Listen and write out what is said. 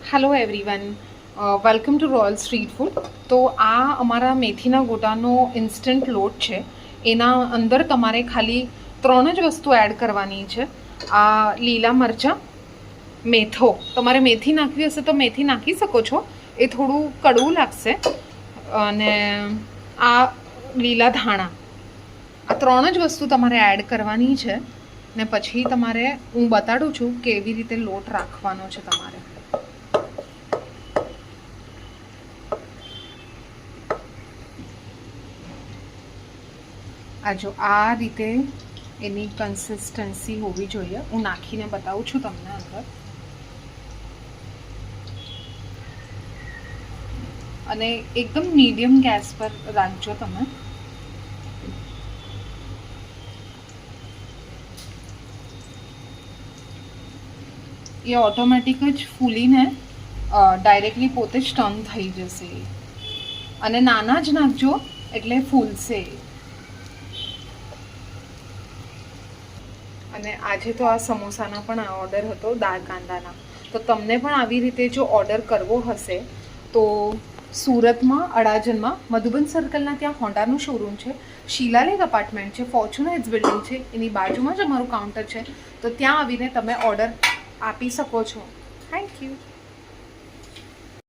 Hello everyone, welcome to royal street food. તો આ અમારા મેથીના ગોટાનો ઇન્સ્ટન્ટ લોટ છે. એના અંદર તમારે ખાલી 3 જ વસ્તુ એડ કરવાની છે. આ લીલા મરચાં, મેથો, તમારે મેથી નાખવી હશે તો મેથી નાખી શકો છો, એ થોડું કડવું લાગશે, અને આ લીલા ધાણા. આ 3 જ વસ્તુ તમારે એડ કરવાની છે. ને પછી તમારે હું બતાડું છું કેવી રીતે લોટ રાખવાનો છે તમારે. આ જો આ રીતે એની કન્સિસ્ટન્સી હોવી જોઈએ. હું નાખીને બતાવું છું તમને અંદર. અને એકદમ મીડિયમ ગેસ પર રાખજો તમે. એ ઓટોમેટિક જ ફૂલીને ડાયરેક્ટલી પોતે જ ટર્ન થઈ જશે. અને નાના જ નાખજો એટલે ફૂલશે. અને આજે તો આ સમોસાનો પણ આ ઓર્ડર હતો, દાળ કાંદાના. તો તમને પણ આવી રીતે જો ઓર્ડર કરવો હશે તો સુરતમાં અડાજણમાં મધુબન સર્કલના ત્યાં હોન્ડાનું શોરૂમ છે, શિલાલેખ અપાર્ટમેન્ટ છે, ફોર્ચ્યુનર હિટ્સ બિલ્ડિંગ છે, એની બાજુમાં જ અમારું કાઉન્ટર છે. તો ત્યાં આવીને તમે ઓર્ડર આપી શકો છો. Thank you.